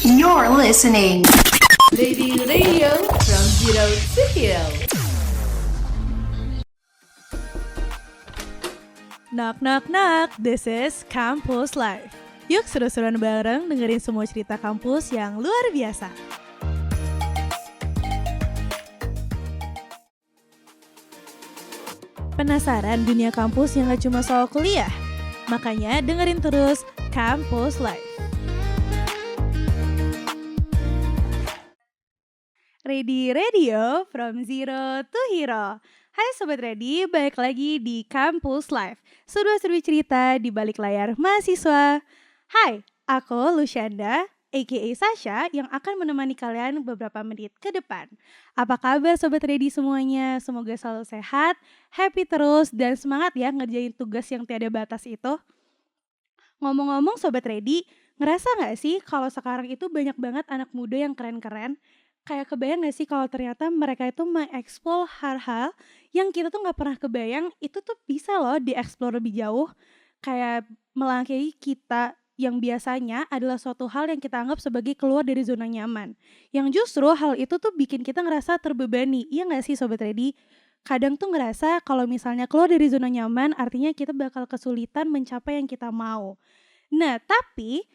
You're listening. Lady Radio from Zero to Hero. Knock knock knock, this is Campus Life. Yuk seru-seruan bareng dengerin semua cerita kampus yang luar biasa. Penasaran dunia kampus yang gak cuma soal kuliah? Makanya dengerin terus Campus Life. Ready Radio from Zero to Hero. Hai Sobat Ready, balik lagi di Campus Live. Seru-seru cerita di balik layar mahasiswa. Hai, aku Lucianda, aka Sasha, yang akan menemani kalian beberapa menit ke depan. Apa kabar Sobat Ready semuanya? Semoga selalu sehat, happy terus, dan semangat ya ngerjain tugas yang tiada batas itu. Ngomong-ngomong Sobat Ready, ngerasa gak sih kalau sekarang itu banyak banget anak muda yang keren-keren? Kayak kebayang gak sih kalau ternyata mereka itu mengeksplor hal-hal yang kita tuh gak pernah kebayang itu tuh bisa loh dieksplor lebih jauh. Kayak melangkahi kita yang biasanya adalah suatu hal yang kita anggap sebagai keluar dari zona nyaman. Yang justru hal itu tuh bikin kita ngerasa terbebani. Iya gak sih Sobat Ready? Kadang tuh ngerasa kalau misalnya keluar dari zona nyaman artinya kita bakal kesulitan mencapai yang kita mau. Nah tapi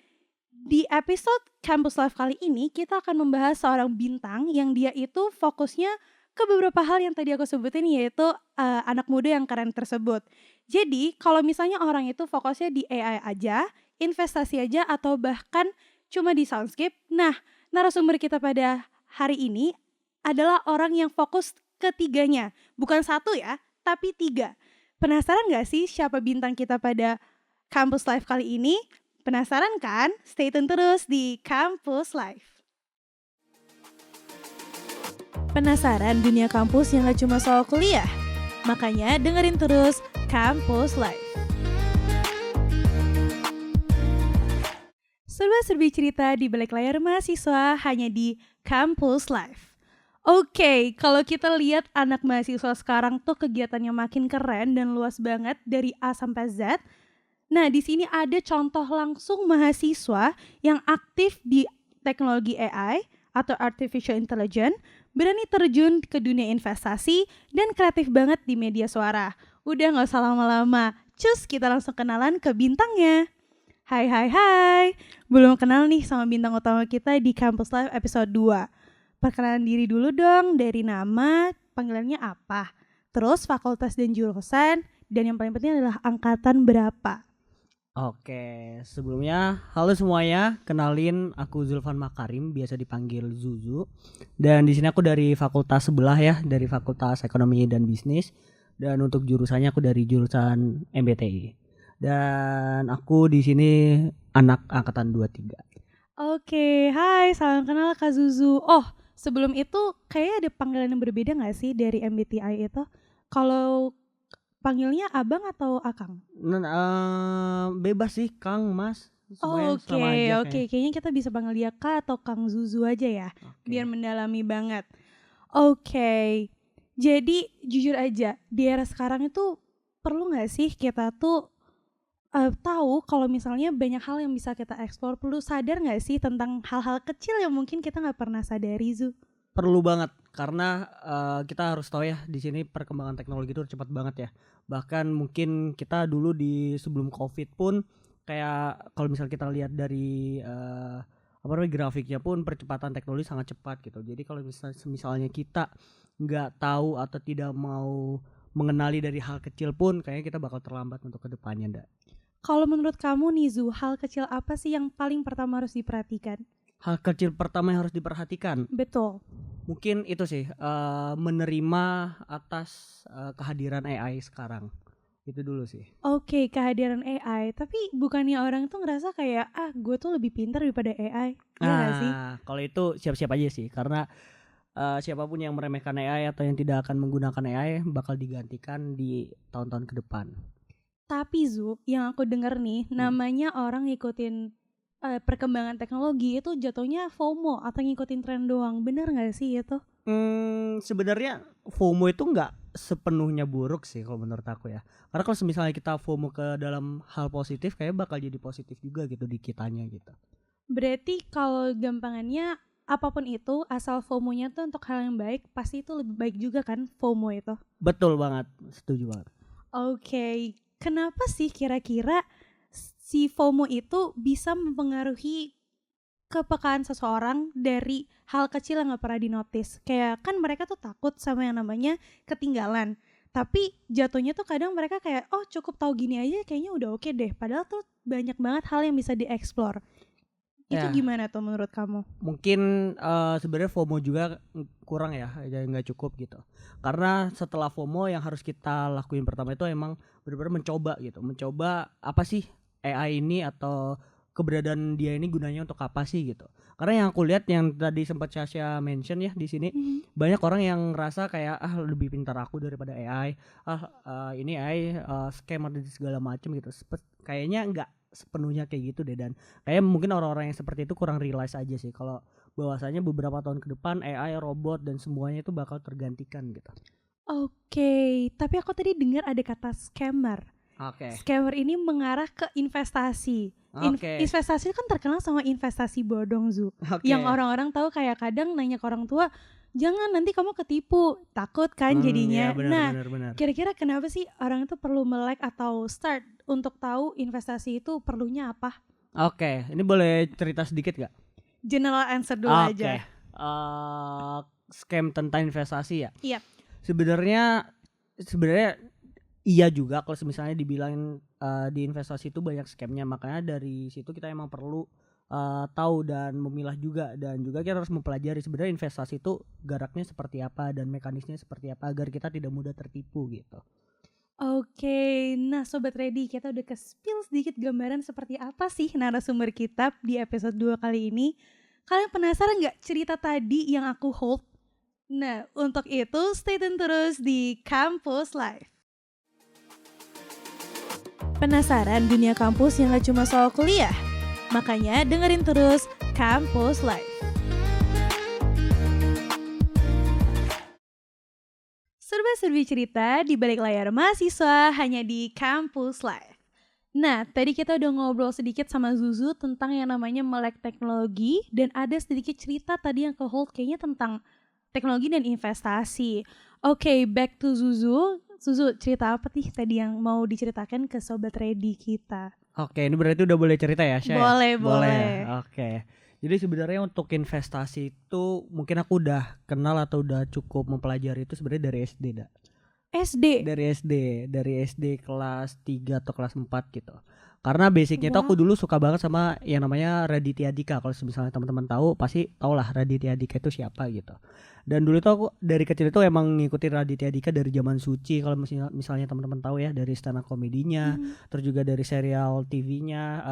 di episode Campus Life kali ini kita akan membahas seorang bintang yang dia itu fokusnya ke beberapa hal yang tadi aku sebutin, yaitu anak muda yang keren tersebut. Jadi kalau misalnya orang itu fokusnya di AI aja, investasi aja, atau bahkan cuma di soundscape, nah narasumber kita pada hari ini adalah orang yang fokus ketiganya. Bukan satu ya, tapi 3. Penasaran gak sih siapa bintang kita pada Campus Life kali ini? Penasaran kan? Stay tune terus di Campus Life. Penasaran dunia kampus yang gak cuma soal kuliah? Makanya dengerin terus Campus Life. Serba-serbi cerita di balik layar mahasiswa hanya di Campus Life. Oke, kalau kita lihat anak mahasiswa sekarang tuh kegiatannya makin keren dan luas banget dari A sampai Z. Nah, di sini ada contoh langsung mahasiswa yang aktif di teknologi AI atau Artificial Intelligence, berani terjun ke dunia investasi, dan kreatif banget di media suara. Udah gak usah lama-lama, cus kita langsung kenalan ke bintangnya. Hai, belum kenal nih sama bintang utama kita di Campus Live episode 2. Perkenalan diri dulu dong, dari nama, panggilannya apa, terus fakultas dan jurusan, dan yang paling penting adalah angkatan berapa. Oke, sebelumnya halo semuanya, kenalin aku Zulfan Makarim, biasa dipanggil Zuzu. Dan di sini aku dari fakultas sebelah ya, dari Fakultas Ekonomi dan Bisnis. Dan untuk jurusannya aku dari jurusan MBTI. Dan aku di sini anak angkatan 23. Oke, hai, salam kenal Kak Zuzu. Oh, sebelum itu kayaknya ada panggilan yang berbeda gak sih dari MBTI itu? Kalau panggilnya abang atau akang? Bebas sih, Kang, Mas. Semuanya sama aja Oke. Kayaknya kita bisa panggil dia Kak atau Kang Zuzu aja ya. Oke. Biar mendalami banget. Oke. Jadi jujur aja, di era sekarang itu perlu gak sih kita tuh tahu kalau misalnya banyak hal yang bisa kita eksplor. Perlu sadar gak sih tentang hal-hal kecil yang mungkin kita gak pernah sadari, Zu? Perlu banget karena kita harus tahu ya, di sini perkembangan teknologi itu cepat banget ya. Bahkan mungkin kita dulu di sebelum Covid pun kayak kalau misal kita lihat dari grafiknya pun percepatan teknologi sangat cepat gitu. Jadi kalau misalnya kita nggak tahu atau tidak mau mengenali dari hal kecil pun kayaknya kita bakal terlambat untuk kedepannya, Nda. Kalau menurut kamu nih Zu, hal kecil apa sih yang paling pertama harus diperhatikan? Hal kecil pertama yang harus diperhatikan, Betul. mungkin itu sih menerima atas kehadiran AI sekarang. Itu dulu sih. Oke, kehadiran AI. Tapi bukannya orang tuh ngerasa kayak gue tuh lebih pintar daripada AI. Iya gak sih? Kalau itu siap-siap aja sih, karena siapapun yang meremehkan AI atau yang tidak akan menggunakan AI bakal digantikan di tahun-tahun ke depan. Tapi Zu, yang aku denger nih, namanya orang ngikutin perkembangan teknologi itu jatuhnya FOMO atau ngikutin tren doang. Bener gak sih itu? Sebenarnya FOMO itu nggak sepenuhnya buruk sih kalau menurut aku ya. Karena kalau misalnya kita FOMO ke dalam hal positif, kayak bakal jadi positif juga gitu di kitanya gitu. Berarti kalau gampangannya apapun itu asal FOMO-nya tuh untuk hal yang baik, pasti itu lebih baik juga kan FOMO itu. Betul banget, setuju banget. Oke, kenapa sih kira-kira si FOMO itu bisa mempengaruhi kepekaan seseorang dari hal kecil yang gak pernah dinotis? Kayak kan mereka tuh takut sama yang namanya ketinggalan, tapi jatuhnya tuh kadang mereka kayak oh cukup tahu gini aja kayaknya udah oke deh, padahal tuh banyak banget hal yang bisa dieksplor. Itu Ya. gimana tuh menurut kamu? Mungkin sebenarnya FOMO juga kurang ya nggak cukup gitu. Karena setelah FOMO yang harus kita lakuin pertama itu emang benar-benar mencoba gitu. Mencoba apa sih AI ini atau keberadaan dia ini gunanya untuk apa sih gitu. Karena yang aku lihat yang tadi sempat Sasha mention ya di sini, banyak orang yang ngerasa kayak lebih pintar aku daripada AI. Ini AI scam dan segala macam gitu. Kayaknya nggak sepenuhnya kayak gitu deh, dan kayak mungkin orang-orang yang seperti itu kurang realize aja sih kalau bahwasanya beberapa tahun ke depan AI, robot dan semuanya itu bakal tergantikan gitu. Oke, tapi aku tadi dengar ada kata scammer. Oke. Scammer ini mengarah ke investasi. Oke. Investasi kan terkenal sama investasi bodong Zu. Oke. Yang orang-orang tahu kayak kadang nanya ke orang tua, jangan nanti kamu ketipu, takut kan jadinya. Ya benar, benar. Kira-kira kenapa sih orang itu perlu melek atau start untuk tahu investasi itu perlunya apa? Oke, ini boleh cerita sedikit gak? General answer dulu aja. Scam tentang investasi ya? Iya. Sebenarnya iya juga kalau misalnya dibilangin di investasi itu banyak scamnya, makanya dari situ kita emang perlu tahu dan memilah juga, dan juga kita harus mempelajari sebenarnya investasi itu garaknya seperti apa dan mekanisnya seperti apa agar kita tidak mudah tertipu gitu. Oke, nah Sobat Ready, kita udah ke-spill sedikit gambaran seperti apa sih narasumber kita di episode 2 kali ini. Kalian penasaran gak cerita tadi yang aku hold? Nah, untuk itu stay tune terus di Campus Live. Penasaran dunia kampus yang gak cuma soal kuliah? Makanya dengerin terus Campus Live. Serba-serbi cerita di balik layar mahasiswa hanya di Campus Live. Nah, tadi kita udah ngobrol sedikit sama Zuzu tentang yang namanya melek teknologi, dan ada sedikit cerita tadi yang ke-hold kayaknya tentang teknologi dan investasi. Oke, back to Zuzu. Zuzu, cerita apa nih tadi yang mau diceritakan ke Sobat Ready kita? Oke, ini berarti udah boleh cerita ya, Syah? Boleh. Oke. Jadi sebenarnya untuk investasi itu mungkin aku udah kenal atau udah cukup mempelajari itu sebenarnya dari SD dah. Dari SD kelas 3 atau kelas 4 gitu. Karena basicnya tuh aku dulu suka banget sama yang namanya Raditya Dika. Kalau misalnya teman-teman tahu pasti tau lah Raditya Dika itu siapa gitu. Dan dulu tuh aku dari kecil itu emang ngikutin Raditya Dika dari zaman Suci. Kalau misalnya teman-teman tahu ya, dari stand up komedinya, terus juga dari serial TV-nya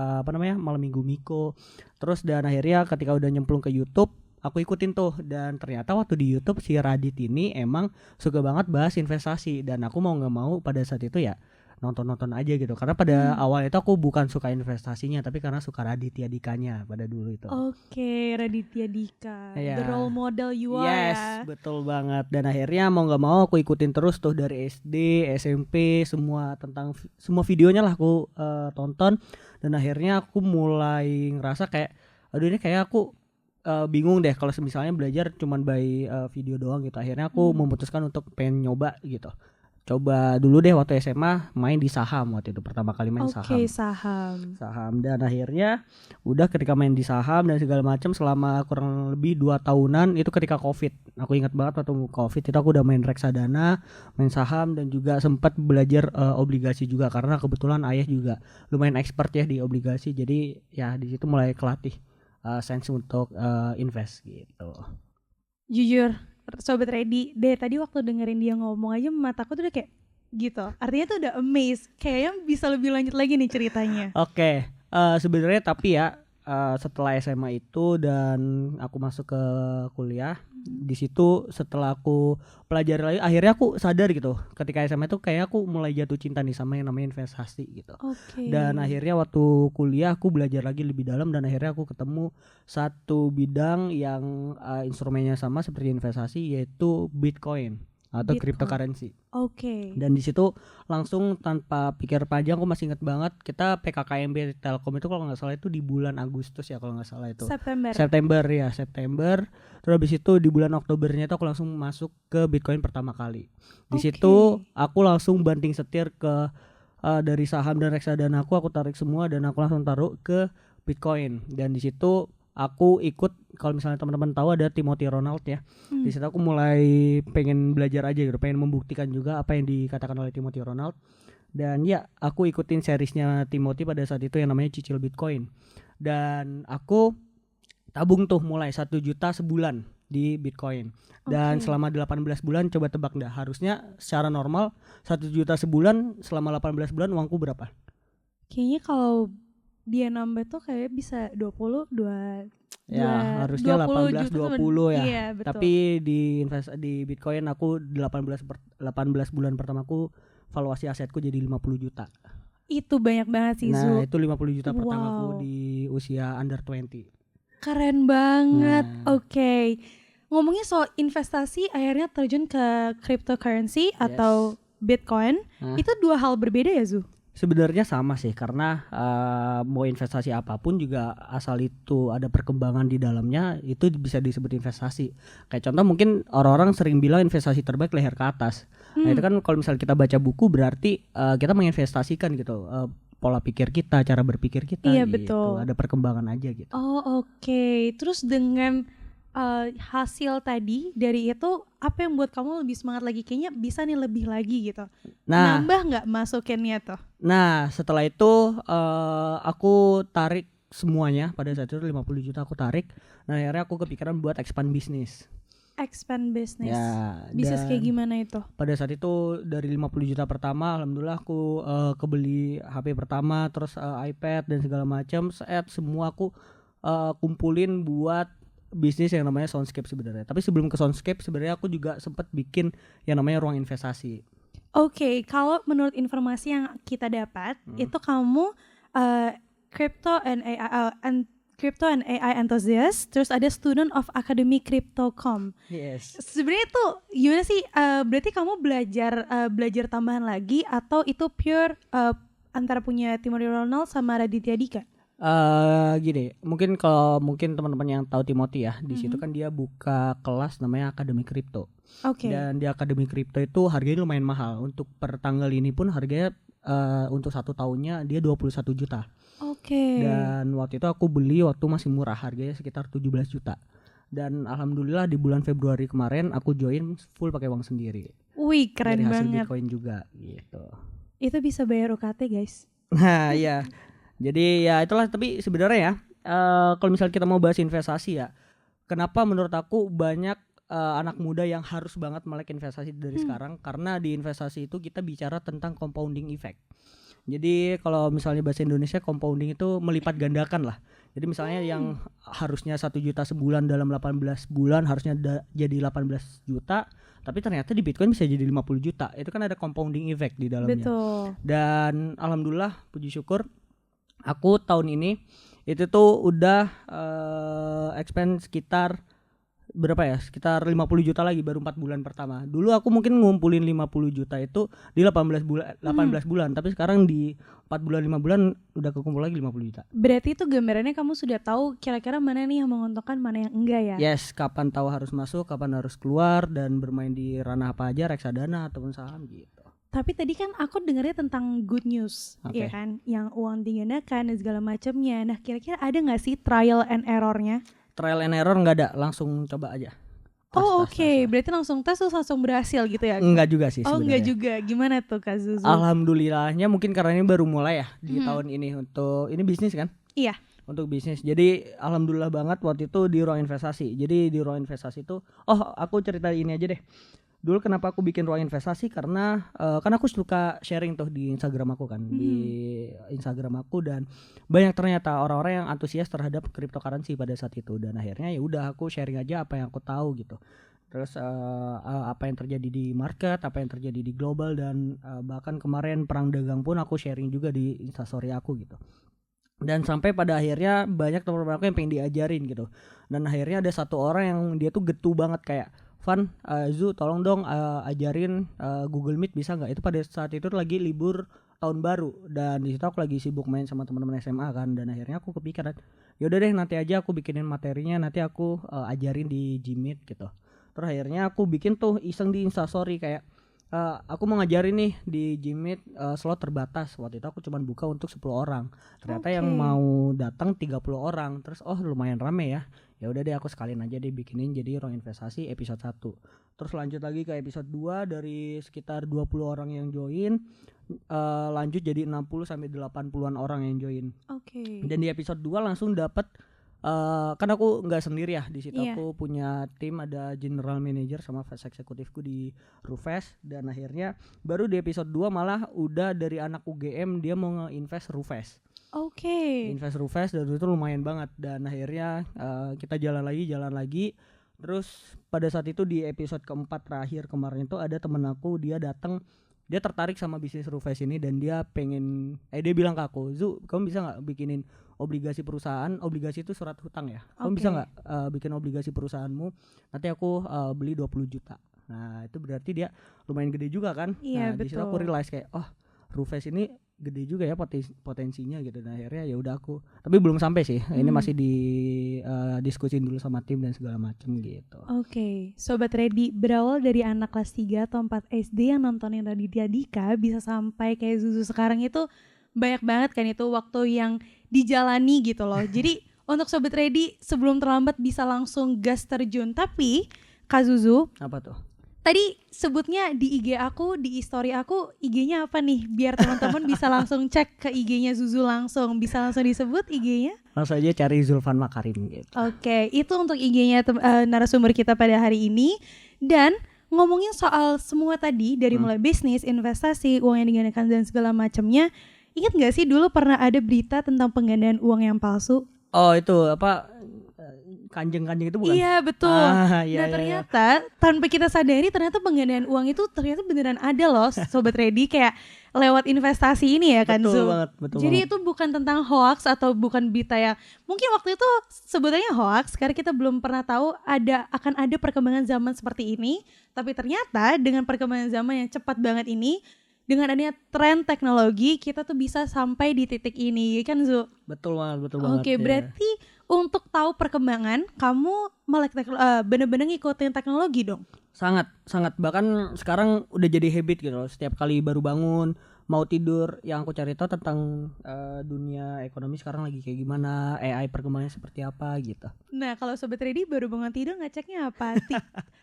Malam Minggu Miko. Terus dan akhirnya ketika udah nyemplung ke YouTube, aku ikutin tuh, dan ternyata waktu di YouTube si Radit ini emang suka banget bahas investasi, dan aku mau nggak mau pada saat itu ya nonton aja gitu, karena pada awal itu aku bukan suka investasinya tapi karena suka Raditya Dikanya pada dulu itu. Oke, Raditya Dika, the role model you are yes, ya. Betul banget. Dan akhirnya mau nggak mau aku ikutin terus tuh dari SD, SMP, semua videonya lah aku tonton, dan akhirnya aku mulai ngerasa kayak aduh ini kayak aku bingung deh kalau misalnya belajar cuman by video doang gitu. Akhirnya aku memutuskan untuk pengen nyoba gitu. Coba dulu deh waktu SMA main di saham, waktu itu pertama kali main saham. Oke, saham. Dan akhirnya udah ketika main di saham dan segala macam selama kurang lebih 2 tahunan itu ketika Covid. Aku ingat banget waktu Covid itu aku udah main reksadana, main saham, dan juga sempat belajar obligasi juga karena kebetulan ayah juga lumayan expert ya di obligasi. Jadi ya di situ mulai kelatih sense untuk invest gitu. Jujur Sobat Ready, dari tadi waktu dengerin dia ngomong aja mataku tuh udah kayak gitu. Artinya tuh udah amazed, kayaknya bisa lebih lanjut lagi nih ceritanya. Oke, sebenarnya tapi ya setelah SMA itu dan aku masuk ke kuliah, di situ setelah aku pelajari lagi akhirnya aku sadar gitu ketika SMA itu kayak aku mulai jatuh cinta nih sama yang namanya investasi gitu. Dan akhirnya waktu kuliah aku belajar lagi lebih dalam, dan akhirnya aku ketemu satu bidang yang instrumennya sama seperti investasi, yaitu Bitcoin. atau Bitcoin. cryptocurrency. Oke. Dan di situ langsung tanpa pikir panjang, aku masih ingat banget kita PKKMB Telkom itu kalau nggak salah itu di bulan Agustus ya kalau nggak salah itu. September. September. Terus habis itu di bulan Oktobernya itu aku langsung masuk ke Bitcoin pertama kali. Di Oke. situ aku langsung banting setir ke dari saham dan reksadana aku tarik semua dan aku langsung taruh ke Bitcoin. Dan di situ aku ikut, kalau misalnya teman-teman tahu ada Timothy Ronald ya. Di situ aku mulai pengen belajar aja gitu, pengen membuktikan juga apa yang dikatakan oleh Timothy Ronald. Dan ya, aku ikutin seriesnya Timothy pada saat itu yang namanya Cicil Bitcoin. Dan aku tabung tuh mulai 1 juta sebulan di Bitcoin. Dan Oke. selama 18 bulan, coba tebak dah, harusnya secara normal 1 juta sebulan selama 18 bulan uangku berapa? Kayaknya kalau dia nambah tuh kayak bisa 20 Ya, harusnya 18 juta 20 ya. Iya, betul. Tapi di Bitcoin aku 18 bulan pertamaku valuasi asetku jadi 50 juta. Itu banyak banget sih, Nah, Zu. itu 50 juta Wow. pertamaku di usia under 20. Keren banget. Nah. Oke. Ngomongin soal investasi, akhirnya terjun ke cryptocurrency atau Bitcoin. Hah? Itu dua hal berbeda ya, Zu? Sebenarnya sama sih, karena mau investasi apapun juga asal itu ada perkembangan di dalamnya itu bisa disebut investasi. Kayak contoh mungkin orang-orang sering bilang investasi terbaik leher ke atas. Nah, itu kan kalau misalnya kita baca buku berarti kita menginvestasikan gitu pola pikir kita, cara berpikir kita. Iya, gitu. betul. Ada perkembangan aja gitu. Oh, oke. Terus dengan hasil tadi dari itu, apa yang buat kamu lebih semangat lagi? Kayaknya bisa nih lebih lagi gitu. Nah, Nambah nggak masukinnya tuh? Nah, setelah itu aku tarik semuanya pada saat itu 50 juta aku tarik. Nah, akhirnya aku kepikiran buat expand bisnis. Expand business. Ya, Bisnis kayak dan gimana itu? pada saat itu dari 50 juta pertama, alhamdulillah aku kebeli HP pertama, terus iPad dan segala macam, semua aku kumpulin buat bisnis yang namanya Soundscape sebenarnya. Tapi sebelum ke Soundscape sebenarnya aku juga sempat bikin yang namanya ruang investasi. Oke, kalau menurut informasi yang kita dapat, itu kamu crypto and AI enthusiast, terus ada student of Academy Crypto.com. Yes. Sebenarnya itu gimana sih? Berarti kamu belajar tambahan lagi atau itu pure antara punya Timothy Ronald sama Raditya Dika? Gini, mungkin teman-teman yang tahu Timothy ya, di situ kan dia buka kelas namanya Akademi Kripto. Oke. Dan di Akademi Kripto itu harganya lumayan mahal. Untuk per tanggal ini pun harganya untuk 1 tahunnya dia 21 juta. Oke. Dan waktu itu aku beli waktu masih murah, harganya sekitar 17 juta. Dan alhamdulillah di bulan Februari kemarin aku join full pakai uang sendiri. Wih, keren dari hasil banget. Bitcoin juga gitu. Itu bisa bayar UKT, guys. Nah, iya. Jadi ya itulah, tapi sebenarnya ya kalau misalnya kita mau bahas investasi ya, kenapa menurut aku banyak anak muda yang harus banget melek investasi dari sekarang, karena di investasi itu kita bicara tentang compounding effect. Jadi kalau misalnya bahasa Indonesia compounding itu melipat gandakan lah. Jadi misalnya yang harusnya 1 juta sebulan dalam 18 bulan harusnya jadi 18 juta, tapi ternyata di Bitcoin bisa jadi 50 juta. Itu kan ada compounding effect di dalamnya. Betul. Dan alhamdulillah puji syukur aku tahun ini itu tuh udah expand sekitar berapa ya? Sekitar 50 juta lagi baru 4 bulan pertama. Dulu aku mungkin ngumpulin 50 juta itu di 18 bulan, tapi sekarang di 4 bulan 5 bulan udah kekumpul lagi 50 juta. Berarti itu gambarannya kamu sudah tahu kira-kira mana nih yang menguntungkan, mana yang enggak ya? Yes, kapan tahu harus masuk, kapan harus keluar, dan bermain di ranah apa aja, reksadana ataupun saham gitu. Tapi tadi kan aku dengarnya tentang good news, Oke. ya kan? Yang uang digandakan dan segala macamnya. Nah, kira-kira ada nggak sih trial and errornya? Trial and error nggak ada, langsung coba aja. Oh, oke. Berarti langsung tes terus langsung berhasil gitu ya? Enggak juga sih Oh, sebenarnya. enggak juga. Gimana tuh Kak Zuzu? Alhamdulillahnya mungkin karena ini baru mulai ya di tahun ini, untuk ini bisnis kan? Iya. Untuk bisnis. Jadi alhamdulillah banget waktu itu di ruang investasi. Jadi di ruang investasi itu, aku cerita ini aja deh. Dulu kenapa aku bikin ruang investasi, karena kan aku suka sharing tuh di Instagram aku kan, di Instagram aku, dan banyak ternyata orang-orang yang antusias terhadap cryptocurrency pada saat itu, dan akhirnya ya udah aku sharing aja apa yang aku tahu gitu. Terus apa yang terjadi di market, apa yang terjadi di global, dan bahkan kemarin perang dagang pun aku sharing juga di Instastory aku gitu. Dan sampai pada akhirnya banyak teman-teman aku yang pengen diajarin gitu. Dan akhirnya ada satu orang yang dia tuh getu banget kayak, Van, Zu tolong dong ajarin Google Meet bisa nggak? Itu pada saat itu lagi libur tahun baru dan di situ aku lagi sibuk main sama teman-teman SMA kan, dan akhirnya aku kepikiran yaudah deh nanti aja aku bikinin materinya, nanti aku ajarin di Gmeet gitu. Terus akhirnya aku bikin tuh iseng di Instastory kayak aku mau ngajarin nih di Gmeet, slot terbatas. Waktu itu aku cuma buka untuk 10 orang. Ternyata yang mau datang 30 orang. Terus lumayan rame ya. Ya udah deh aku sekalian aja deh bikinin jadi Ruang Investasi episode 1. Terus lanjut lagi ke episode 2, dari sekitar 20 orang yang join lanjut jadi 60 sampai 80-an orang yang join. Dan di episode 2 langsung dapat kan aku nggak sendiri ya di situ. Aku punya tim, ada general manager sama vice eksekutifku di Rufes, dan akhirnya baru di episode 2 malah udah dari anak UGM dia mau nge-invest Rufes. Invest Rufes, dan itu lumayan banget, dan akhirnya kita jalan lagi. Terus pada saat itu di episode keempat terakhir kemarin itu ada temen aku, dia datang, dia tertarik sama bisnis Rufes ini dan dia pengen dia bilang ke aku, Zu kamu bisa nggak bikinin obligasi perusahaan? Obligasi itu surat hutang ya, kamu bisa nggak bikin obligasi perusahaanmu, nanti aku beli 20 juta. Nah itu berarti dia lumayan gede juga kan. Nah di situ aku realize kayak Rufes ini gede juga ya potensinya gitu. Dan akhirnya ya udah aku, tapi belum sampai sih, ini masih di diskusin dulu sama tim dan segala macem gitu. Sobat Ready, berawal dari anak kelas 3 atau 4 SD yang nontonin Raditya Dika bisa sampai kayak Zuzu sekarang itu banyak banget kan, itu waktu yang dijalani gitu loh. Jadi untuk Sobat Ready, sebelum terlambat bisa langsung gas terjun. Tapi Kak Zuzu, apa tuh? Tadi sebutnya di IG aku, di story aku, IG-nya apa nih? Biar teman-teman bisa langsung cek ke IG-nya Zuzu langsung. Bisa langsung disebut IG-nya? Langsung aja cari Zulfan Makarim gitu. Itu untuk IG-nya narasumber kita pada hari ini. Dan ngomongin soal semua tadi, dari mulai bisnis, investasi, uang yang digandakan dan segala macamnya. Ingat gak sih dulu pernah ada berita tentang penggandaan uang yang palsu? Itu apa? Kanjeng-kanjeng itu bukan? Iya betul. Iya, ternyata tanpa kita sadari ternyata penggandaan uang itu ternyata beneran ada loh Sobat Ready, kayak lewat investasi ini ya kan. Betul banget. Jadi itu bukan tentang hoax atau bukan berita yang mungkin waktu itu sebutannya hoax karena kita belum pernah tahu akan ada perkembangan zaman seperti ini. Tapi ternyata dengan perkembangan zaman yang cepat banget ini, dengan adanya tren teknologi, kita tuh bisa sampai di titik ini kan Zu? Betul banget. Berarti untuk tahu perkembangan, kamu bener-bener ngikutin teknologi dong? Sangat. Bahkan sekarang udah jadi habit gitu loh. Setiap kali baru bangun, mau tidur, yang aku cari tahu tentang dunia ekonomi sekarang lagi kayak gimana, AI perkembangannya seperti apa gitu. Nah kalau Sobat Ready baru bangun tidur ngeceknya apa?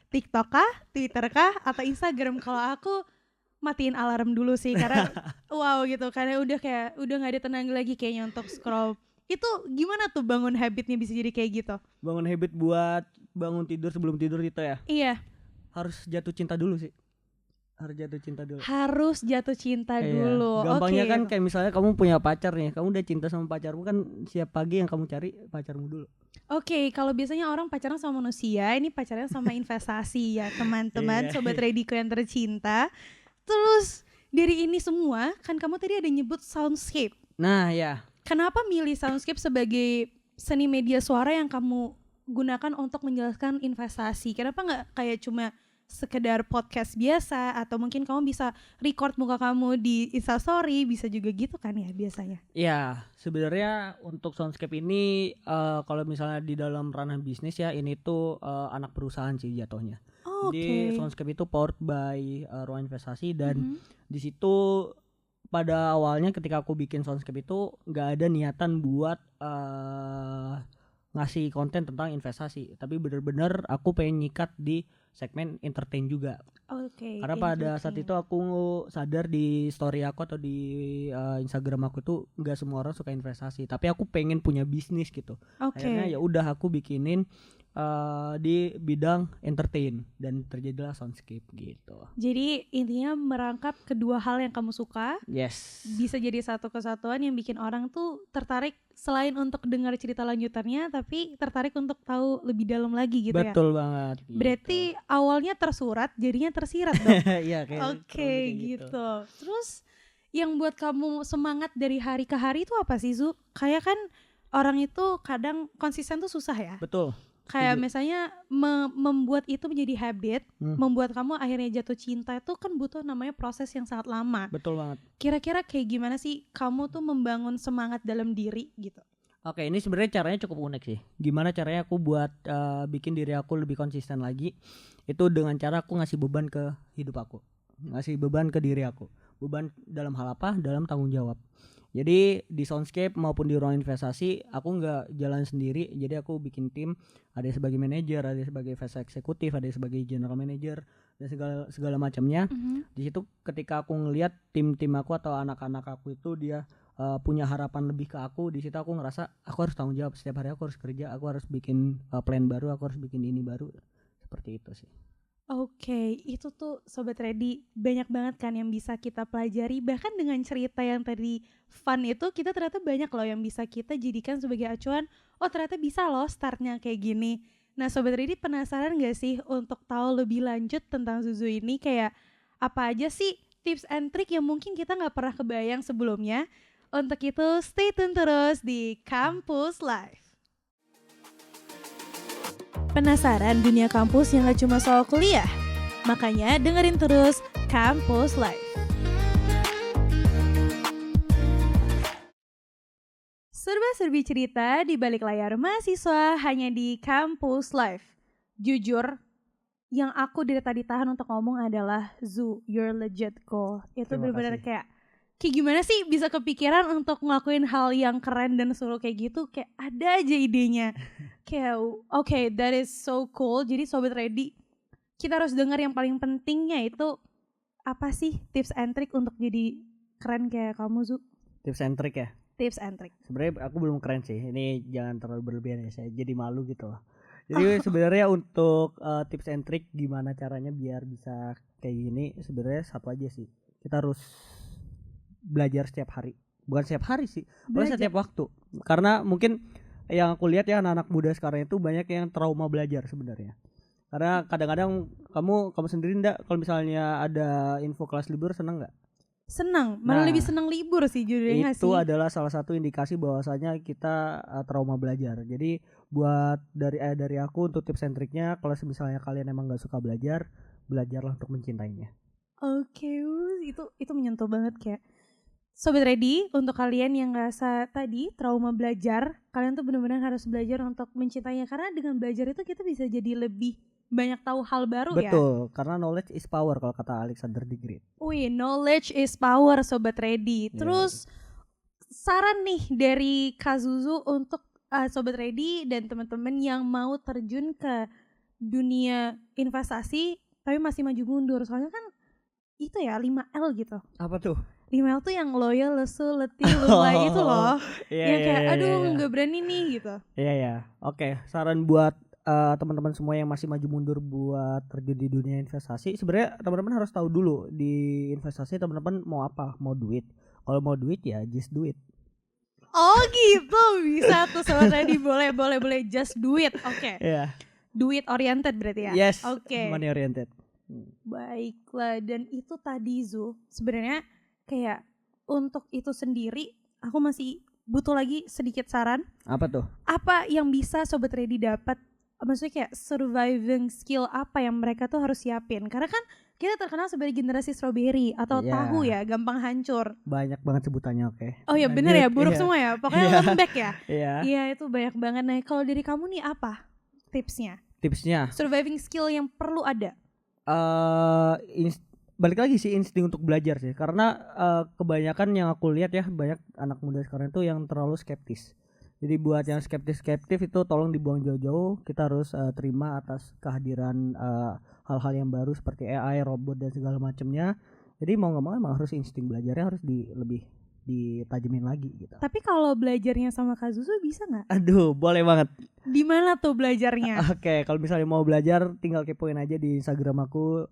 TikTok kah, Twitter kah, atau Instagram? Kalau aku matiin alarm dulu sih karena wow gitu, karena udah gak ada tenaga lagi kayaknya untuk scroll. Itu gimana tuh bangun habitnya bisa jadi kayak gitu? Bangun habit buat bangun tidur sebelum tidur itu ya? Iya. Harus jatuh cinta dulu sih. Harus jatuh cinta dulu. Gampangnya kan kayak misalnya kamu punya pacar nih, kamu udah cinta sama pacarmu kan, siap pagi yang kamu cari pacarmu dulu. Kalau biasanya orang pacaran sama manusia, ini pacarnya sama investasi ya teman-teman. Sobat Ready-ku yang tercinta. Terus dari ini semua kan kamu tadi ada nyebut soundscape. Nah ya, kenapa milih soundscape sebagai seni media suara yang kamu gunakan untuk menjelaskan investasi? Kenapa gak kayak cuma sekedar podcast biasa, atau mungkin kamu bisa record muka kamu di Instastory, bisa juga gitu kan ya biasanya? Ya sebenarnya untuk soundscape ini kalau misalnya di dalam ranah bisnis ya, ini tuh anak perusahaan sih jatuhnya. Jadi soundscape itu powered by Ruang Investasi, dan di situ pada awalnya ketika aku bikin soundscape itu nggak ada niatan buat ngasih konten tentang investasi, tapi bener-bener aku pengen nyikat di segmen entertain juga. Karena pada saat itu aku sadar di story aku atau di Instagram aku tuh nggak semua orang suka investasi, tapi aku pengen punya bisnis gitu. Akhirnya ya udah aku bikinin di bidang entertain, dan terjadilah soundscape gitu. Jadi intinya merangkap kedua hal yang kamu suka. Yes. Bisa jadi satu kesatuan yang bikin orang tuh tertarik, selain untuk dengar cerita lanjutannya, tapi tertarik untuk tahu lebih dalam lagi gitu. Betul banget. Gitu. Berarti awalnya tersurat, jadinya tersirat dong. Iya kayak gitu. Terus yang buat kamu semangat dari hari ke hari itu apa sih Zu? Kayak kan orang itu kadang konsisten tuh susah ya. Betul. Kayak Setuju. misalnya membuat itu menjadi habit, membuat kamu akhirnya jatuh cinta itu kan butuh namanya proses yang sangat lama. Betul banget. Kira-kira kayak gimana sih kamu tuh membangun semangat dalam diri gitu? Oke, ini sebenarnya caranya cukup unik sih. Gimana caranya aku buat bikin diri aku lebih konsisten lagi? Itu dengan cara aku ngasih beban ke hidup aku, ngasih beban ke diri aku. Beban dalam hal apa? Dalam tanggung jawab. Jadi di Soundscape maupun di ruang investasi aku nggak jalan sendiri. Jadi aku bikin tim. Ada yang sebagai manajer, ada yang sebagai vice eksekutif, ada yang sebagai general manager dan segala macamnya. Di situ ketika aku ngelihat tim aku atau anak-anak aku itu dia punya harapan lebih ke aku, di situ aku ngerasa aku harus tanggung jawab. Setiap hari aku harus kerja, aku harus bikin plan baru, aku harus bikin ini baru. Seperti itu sih. Oke, itu tuh Sobat Ready banyak banget kan yang bisa kita pelajari. Bahkan dengan cerita yang tadi fun itu kita ternyata banyak loh yang bisa kita jadikan sebagai acuan. Oh ternyata bisa loh startnya kayak gini. Nah Sobat Ready penasaran gak sih untuk tahu lebih lanjut tentang Zuzu ini? Kayak apa aja sih tips and trick yang mungkin kita gak pernah kebayang sebelumnya? Untuk itu stay tune terus di Kampus Live. Penasaran dunia kampus yang gak cuma soal kuliah? Makanya dengerin terus Kampus Live. Serba-serbi cerita di balik layar mahasiswa hanya di Kampus Live. Jujur, yang aku dari tadi tahan untuk ngomong adalah Zu, you're legit cool. Itu Terima benar-benar kasih. kayak gimana sih bisa kepikiran untuk ngelakuin hal yang keren dan seru kayak gitu? Kayak ada aja idenya. Kayak okay, that is so cool. Jadi Sobat Ready, kita harus dengar yang paling pentingnya itu apa sih tips and trick untuk jadi keren kayak kamu Zu? Tips and trick ya. Tips and trick. Sebenarnya aku belum keren sih. Ini jangan terlalu berlebihan ya. Saya jadi malu gitu loh. Jadi sebenarnya untuk tips and trick gimana caranya biar bisa kayak gini, sebenarnya satu aja sih. Kita harus belajar setiap hari. Bukan setiap hari sih, bahkan setiap waktu. Karena mungkin yang aku lihat ya anak-anak muda sekarang itu banyak yang trauma belajar sebenarnya. Karena kadang-kadang kamu sendiri enggak kalau misalnya ada info kelas libur seneng nggak? Senang, malah Nah, lebih senang libur sih judulnya Itu sih. adalah salah satu indikasi bahwasanya kita trauma belajar. Jadi buat dari aku untuk tips and triknya, kalau misalnya kalian emang nggak suka belajar, belajarlah untuk mencintainya. Oke, itu menyentuh banget kayak Sobat Ready, untuk kalian yang ngerasa tadi trauma belajar, kalian tuh benar-benar harus belajar untuk mencintainya. Karena dengan belajar itu kita bisa jadi lebih banyak tahu hal baru ya. Betul, karena knowledge is power kalau kata Alexander the Great. Wih, knowledge is power Sobat Ready. Terus saran nih dari Kazuzu untuk Sobat Ready dan teman-teman yang mau terjun ke dunia investasi tapi masih maju mundur. Soalnya kan itu ya 5L gitu. Apa tuh? 5L tuh yang loyal, lesu, letih, lunglai itu loh. Yang kayak aduh nggak berani nih gitu. Iya. Oke, saran buat teman-teman semua yang masih maju mundur buat terjun di dunia investasi, sebenarnya teman-teman harus tahu dulu di investasi teman-teman mau apa, mau duit. Kalau mau duit ya just do it. Oh gitu, bisa tuh Sobat Ready, boleh just do it. Oke. Iya. Do it oriented berarti ya. Yes. Oke. Money oriented. Baiklah, dan itu tadi Zu, sebenarnya kayak untuk itu sendiri aku masih butuh lagi sedikit saran. Apa tuh? Apa yang bisa Sobat Ready dapat? Maksudnya kayak surviving skill apa yang mereka tuh harus siapin? Karena kan kita terkenal sebagai generasi strawberry atau tahu ya, gampang hancur. Banyak banget sebutannya, oke. Oh ya bener ya, buruk semua ya. Pokoknya lembek ya. Iya itu banyak banget. Nah kalau dari kamu nih apa tipsnya? Tipsnya? Surviving skill yang perlu ada? Balik lagi sih insting untuk belajar sih. Karena kebanyakan yang aku lihat ya, banyak anak muda sekarang itu yang terlalu skeptis. Jadi buat yang skeptis itu tolong dibuang jauh-jauh. Kita harus terima atas kehadiran hal-hal yang baru seperti AI, robot dan segala macamnya. Jadi mau nggak mau emang harus insting belajarnya harus lebih ditajemin lagi gitu. Tapi kalau belajarnya sama Kazuzu bisa nggak? Aduh, boleh banget. Di mana tuh belajarnya? Oke, kalau misalnya mau belajar tinggal kepoin aja di Instagram aku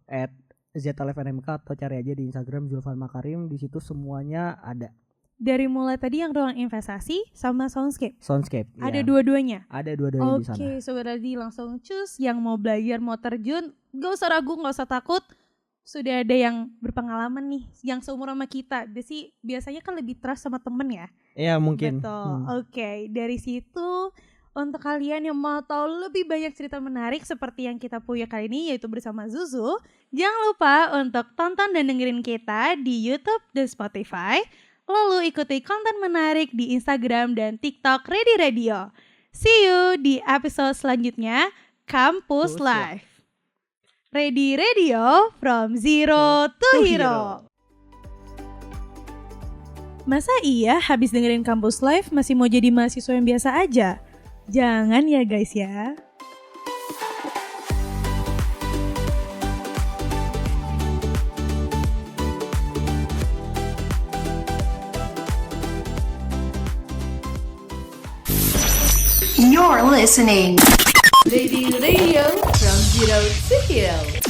@ZLFNMK atau cari aja di Instagram Zulfan Makarim. Di situ semuanya ada. Dari mulai tadi yang ruang investasi sama Soundscape. Ada ya. dua-duanya. Ada dua-duanya di sana. Oke, Sobat Ready langsung cus. Yang mau belajar, mau terjun, gak usah ragu, gak usah takut. Sudah ada yang berpengalaman nih, yang seumur sama kita. Biasanya kan lebih trust sama temen ya. Iya mungkin. Betul. Oke, dari situ Untuk kalian yang mau tahu lebih banyak cerita menarik seperti yang kita punya kali ini yaitu bersama Zuzu, jangan lupa untuk tonton dan dengerin kita di YouTube dan Spotify. Lalu ikuti konten menarik di Instagram dan TikTok Ready Radio. See you di episode selanjutnya Campus Live. Ready Radio from Zero to Hero. Masa iya habis dengerin Campus Live masih mau jadi mahasiswa yang biasa aja? Jangan ya guys ya. You're listening. Ready Radio from Zero to Hero.